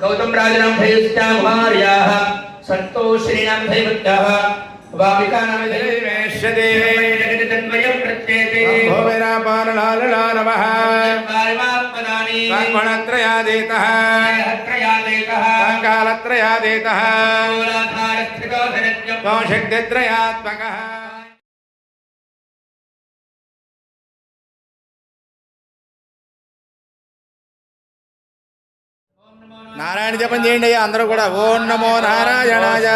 गौतम राजनाम भैया कुमार्याः संतोषिनाम भैया वामिका नाम देवेश्वरे जगन्मयं प्रत्येते भोवेना पानलालला नमः पारमात्मदानि कालत्रयादेतः कालत्रयादेतः शक्तित्रयात्मकः नारायण जपం చేయండి అందరూ కూడా ఓం నమో నారాయణాయ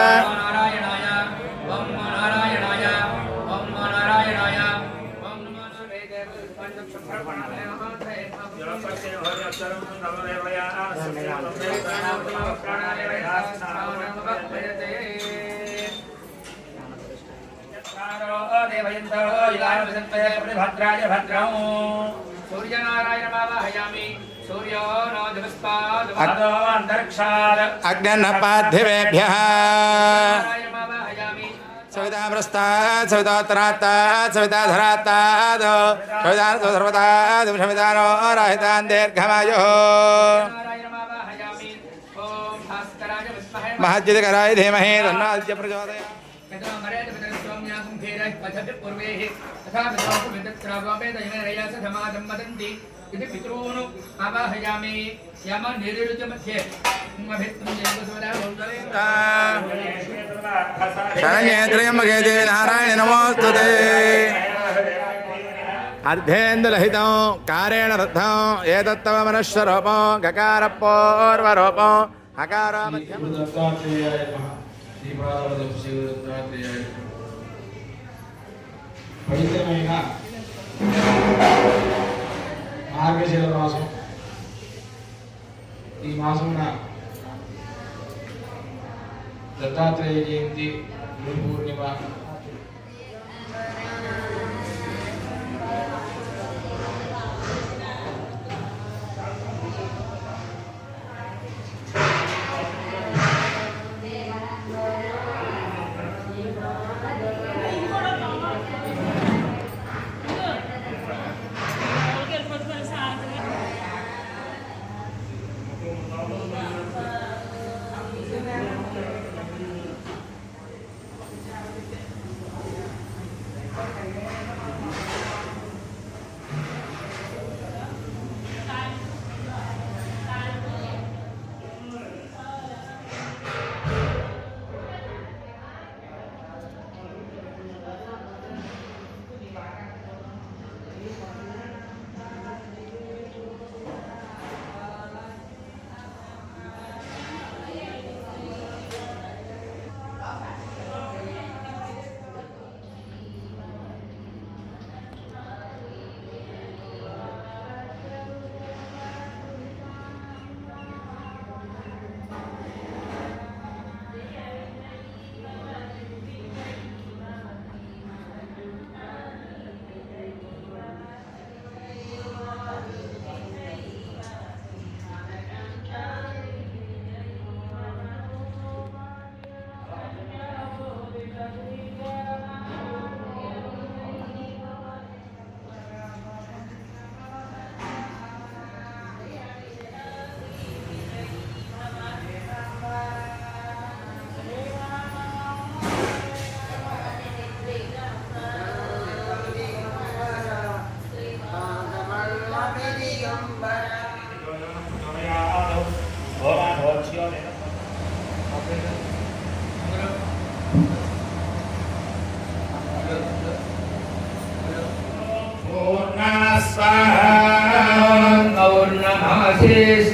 अग्निर्नपाद्धिवेभ्यः सवितामृस्तात् सवितोत्तरात्तात् सविताधरात्तात् सवितान् सवितानो राहितान् दीर्घमायुः महज्जितकराय धीमहि तन्नो आदित्यः प्रचोदयात् इति पितॄन् आवाहयामि यम निरुच मध्ये शरण्ये देवी नारायण नमोस्तुते अर्धेन्दुलहितं कारेण रद्धं एतत्तव मनश्वरूपं गकारपूर्वरूपं हकार మార్గశిర మాసం ఈ మాసమున దత్తాత్రేయ జయంతి గురు పూర్ణిమ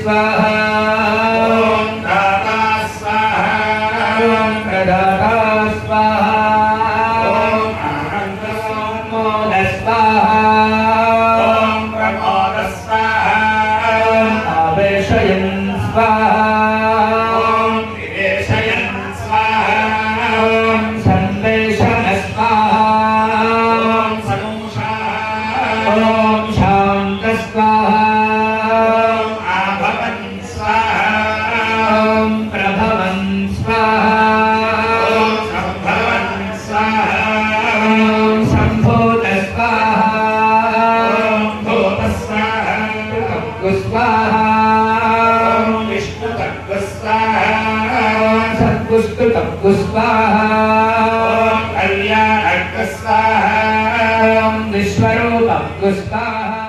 स्वाहा विवेशयन् स्वाहा विवेशयन् स्वाहा संवेशन स्वाहा संशाः शान्त स्वाहा आभवन् स्वाहा प्रभवन् स्वाहा संभवन् स्वाहा सम्भूत स्वाहा भूत स्वाहा स्वाहा विष्णुतत्त्व स्वाहा सत्पुष्टुतत्त्व स्वाहा कल्याणत्व स्वाहा विश्वरूपत्व स्वाहा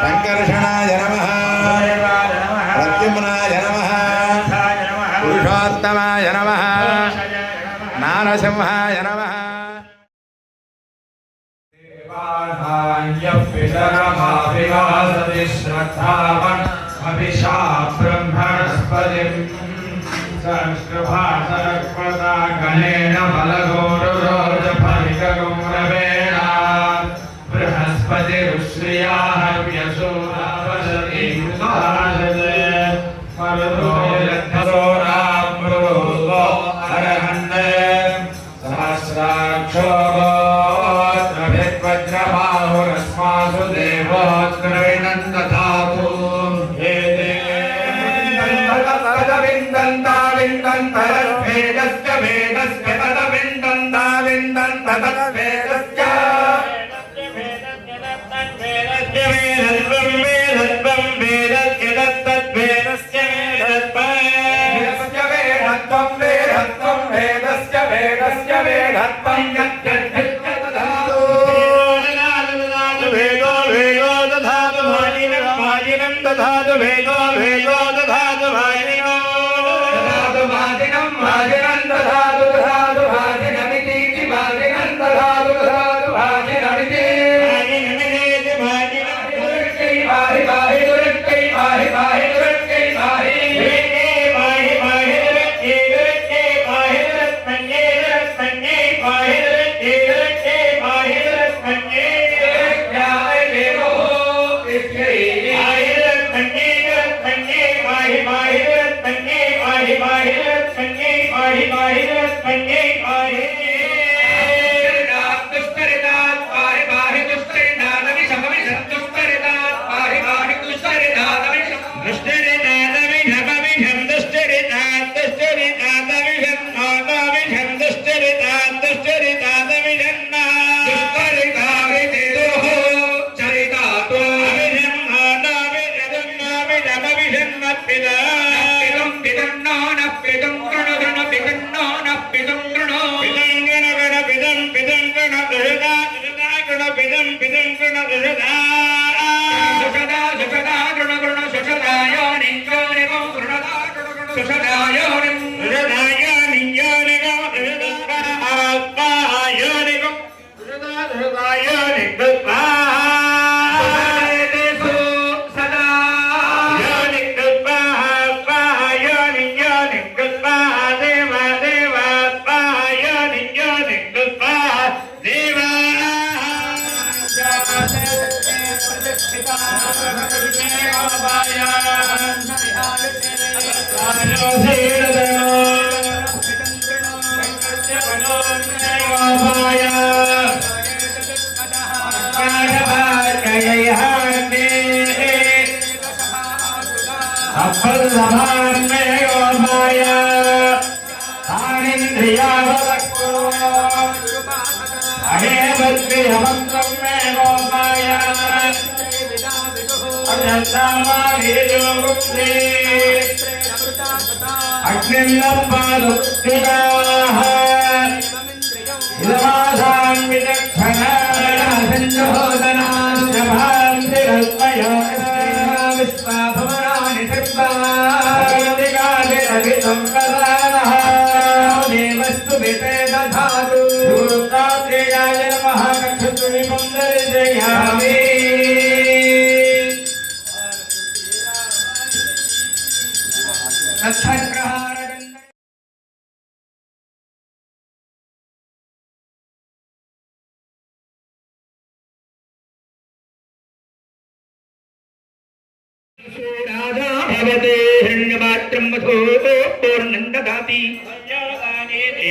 సంకర్షణాయ నమః ప్రద్యుమ్నాయ నమః పురుషోత్తమాయ నమః నారసింహాయ నమః శ్రద్ధావన్ అభిషా బ్రహ్మణస్పతిం सहस्रभासरक्वता गणेन फलगोरुरोजफलिकगौरवेण बृहस्पतिरुश्रिया हव्यसूरावसति कृताजते मरुतो यद्धरो रामृतो हरहन्ने सहस्राक्षो गोत्रभिर्वज्रबाहुरस्मासु देवोऽत्रविनन्दधातु वेदस्य वेदस्य तदविन्दन्ता विन्दन्त तद्वेदस्य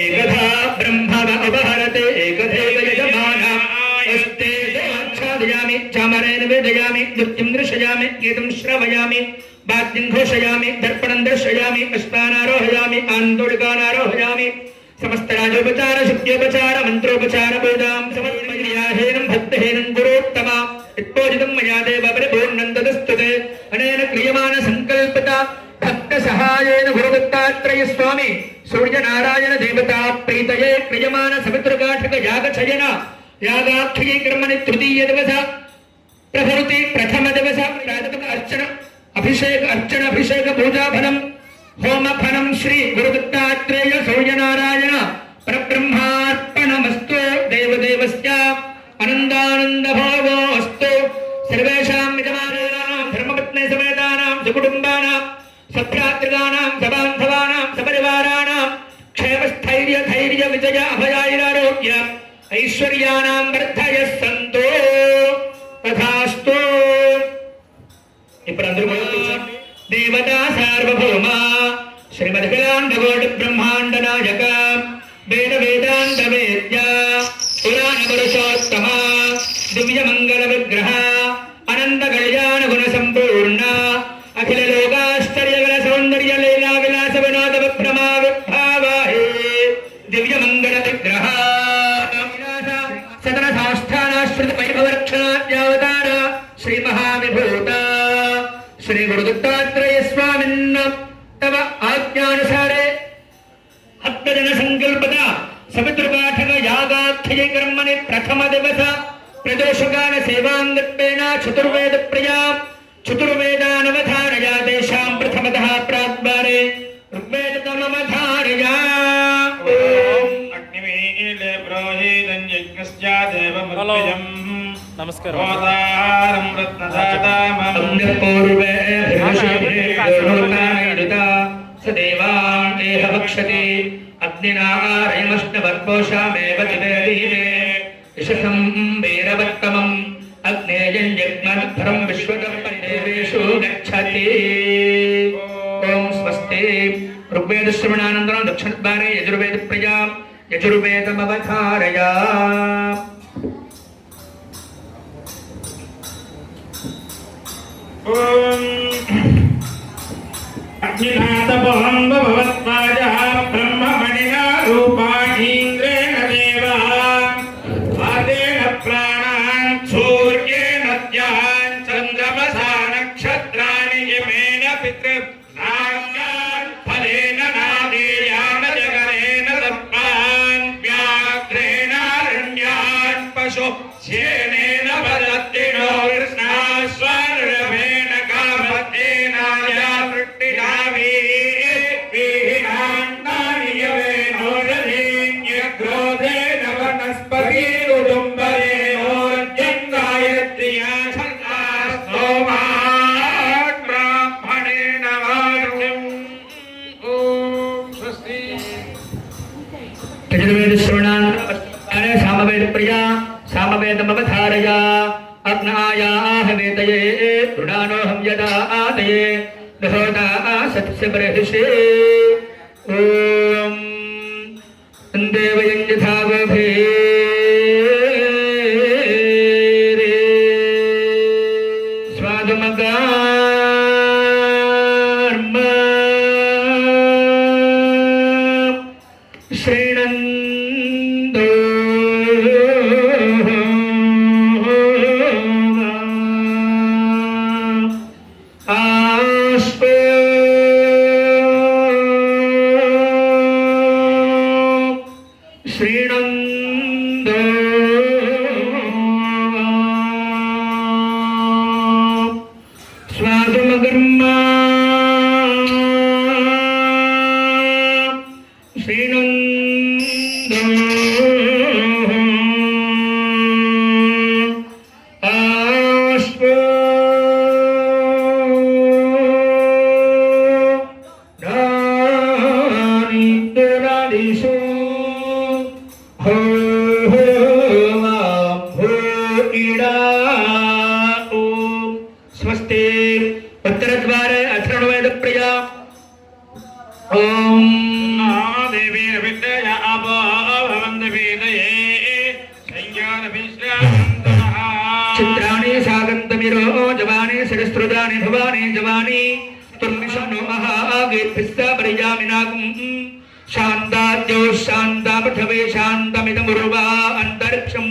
एकधा ब्रह्मव अपहरते एकधैव यजमाना अस्ते आच्छादयामि चामरेण वेदयामि नृत्यं दर्शयामि गीतं श्रवयामि वाद्यं घोषयामि दर्पणं दर्शयामि अश्वानारोहयामि आन्दोलिकानारोहयामि समस्त राजोपचार शक्त्योपचार मंत्रोपचार पूजां समर्पयाहेनं भक्तहेनं गुरोत्तमा यत्पूजितं मया देव परिपूर्णं तदस्तुते अनेन क्रियमाण संकल्पता भक्त सहायेन गुरुदत्तात्रेय स्वामी सूर्य नारायण देवता प्रीतये क्रियमाण सवितृकाठक याग छयन यागाख्ये कर्मणि तृतीय दिवस प्रभृति प्रथम दिवस प्रातः अर्चन अभिषेक पूजा फलम होम फलम श्री गुरुदत्तात्रेय सूर्य नारायण परब्रह्मार्पणमस्तु देवदेवस्य आनंदानंद भावो अस्तु सर्वेषां यजमानानां धर्मपत्नी समेतानां सुकुटुम्बानां सभ्रातृकानां सबान्धवानां सपरिवाराणां स्थैर्य धैर्य विजय अभयारोग्य ऐश्वर्याणां वर्धयः सन्तु तथास्तु। ఇప్పుడు అందరూ కూడా కూర్చోండి. దేవతా సార్వభౌమ శ్రీమదఖిలాండకోటి బ్రహ్మాండ నాయక వేద వేదాంత వేద్య పురాణ పురుషోత్తమ దివ్య మంగళ విగ్రహ అనంత కళ్యాణ గుణ సంపూర్ణ అఖిల లోకాశ్చర్య గణ సౌందర్య లీలా విలాస వినోద విభ్రమా విభావాహే దివ్య మంగళ విగ్రహ సదన సాష్టానాశ్రిత వైభవరక్షణాద్యావతార శ్రీ మహావిభూత శ్రీ గురుదత్తాత్రేయ స్వామిన్న तव आज्ञानुसारे हत्तजन संकल्पद सवितृपाठक यागाख्य कर्मणि प्रथम दिवस प्रदोषगान सेवांगत्वेन चतुर्वेद प्रजा चतुर्वेदानवधारया तेषां प्रथमतः प्राग्वारे ऋग्वेदतमवधारया ओम अग्निमीले प्रोहितं यज्ञस्य देवमुद्यम् नमस्कार ओदारं रत्नदातामं पूर्वे सदेवान् देह भक्षति अग्निना आरयमष्टवर्पोषामेव दिवेदीरे यशसं वीरवत्तमम् अग्नेयं यज्ञमध्वरं विश्वकर्मदेवेषु गच्छति। ॐ स्वस्ति। ऋग्वेदश्रवणानन्तरं दक्षिणद्वारे यजुर्वेदप्रजां यजुर्वेदमवधारया। अग्निनाथपहं भगवत्पादः ब्रह्ममणिना रूपाणीन्द्रेण देवा आदेन प्राणान् सूर्येण द्यान् चन्द्रमसा नक्षत्राणि यमेन पितृनान्यान् फलेन नादेयान जगरेण दत्तान् व्याघ्रेणारण्यान् पशु श्येनेन वदत्तिनो कृष्णाश्वरभेण कामतेन सामवेद प्रिया सामवेदमवधारया अग्नायाः वेदये रुणानोऽहं यदा आदये दहोदा सत्स्य बर्हिषे ॐ देवयं यथा वभे स्वादमगार्म श्रीनन्दो श्रीनन्दो स्वादुमगर्मा श्रीनन्दो आश्व दानिन्दरादिषु स्वस्ति उत्तरद्वारे अथर्ववेद प्रिया ओम देवी विद्या अबो भवन्ति वेदये संज्ञानविश्रान्तः चित्राणि सागन्तमिरो जवानि शिरस्त्रुदानि भवानि जवानि तुर्निशन्नो महागेभिस्सा परियामिनागुं शान्ताद्यो शान्तापृथवे शान्तमिदमुर्वा अन्तरिक्षं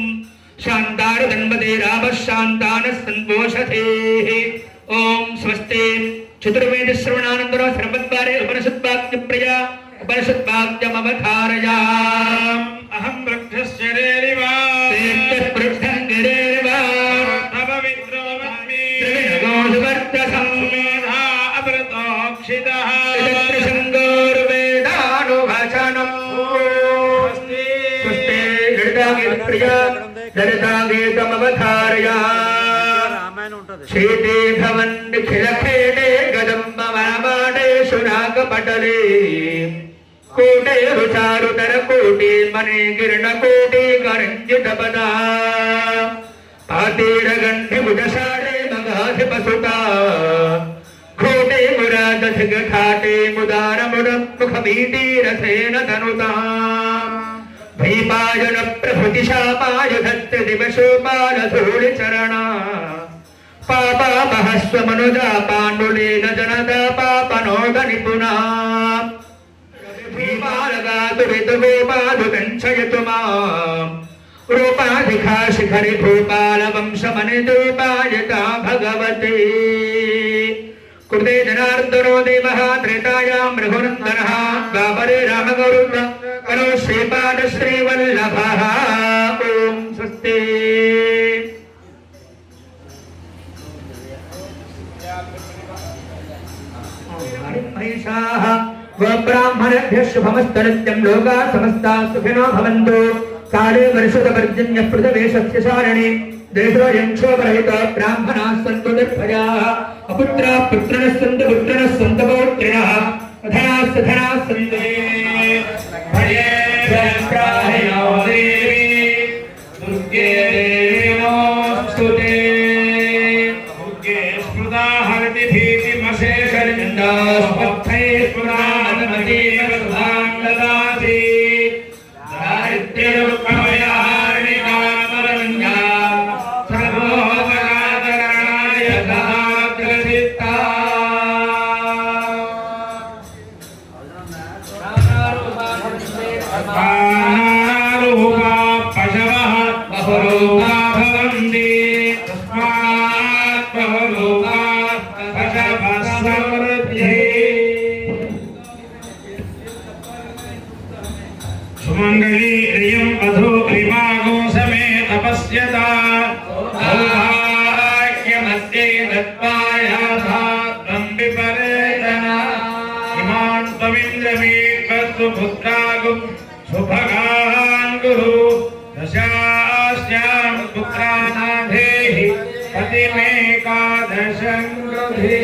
शान्तारदन्वते रामः शान्तानः सन्पोषधेः ॐ स्वस्ति। चतुर्वेद श्रवणानन्तरं सर्वद्वारे उपनिषद्वाक्यप्रिया उपनिषद्वाक्यमवधारया अहं वृक्षश्चरेरिव तेजःपृथङ्गिरेरिव पवित्रोऽस्मि त्रिविधगोषवर्तसं मेधा अमृतोक्षितः शङ्गोर्वेदानुभाषणम् स्वस्ति प्रिया दरिताङ्गीतमवधारया शीते भवन्निखिलखेटे गदम्बमामाडेषु नागपटले కోటేరు చారుతర కోటి మణి కిరణ కోటి కరంజిత పదా పాతీర గంధి ముదసాడే మగాధి పసుత కోటే మురాదధిగ ఘాటే ముదార ముడ ముఖ బీటి రసేన తనుతా భీపాయన ప్రభుతి శాపాయ ధత్త దివశోపాల ధూళి చరణ పాపాపహస్వ మనుజా పాండులేన జనద పాపనోద నిపుణా భీమాలగాతు రితుగోపాదు కంచయతు మాం రూపాధికా శిఖరి భూపాల వంశమనిదూపాయత భగవతే కృతే జనార్దనో దేవః త్రేతాయాం రఘునందనః ద్వాపరే రామగౌరుణ కరో శ్రీపాద శ్రీవల్లభః ఓం స్వస్తి మహిషాః గోబ్రాహ్మణేభ్యः శుభమస్తనిత్యం లోకాः సమస్తాः సుఖినో భవంతు కాళే వర్షతపర్జన్యः పృథవేశస్య సారణే దేశోऽयं క్షోభరహిतो బ్రాహ్మణాः సन्तు నిర్భయాः అపుత్రాः పుత్రిణः సन्तు పుత్రిణः సन्तు పౌత్రిణः అధనాः సధనాः సन्तు భయేభ్యః దేవి దుర్గే దేవోస్తుతే ముఖ్యే స్మృతా హరతి భీతిమశేషలిందాస్పర్థై స్మృతానమతీమృతాంగదాసి దారిద్ర్యదుఃఖమయాహారిణి కామరణ్యా సర్వోపకారణాయ సదాగ్రసిద్ధా రూపా పశవః బహురూపా భవంతి తస్మాత్ బహురూపా పశవః సమృద్ధ్యై సుమంగళీ రియం వధూ రిమాగో సమే తపస్యత సౌభాగ్యమస్యై దత్వాయాథాత్మం విపరేతన ఇమాన్ త్వమింద్రమేకస్తు పుత్రాగుం సుభగాన్ గురు దశాస్యాం పుత్రానాధేహి పతిమేకాదశం గృధే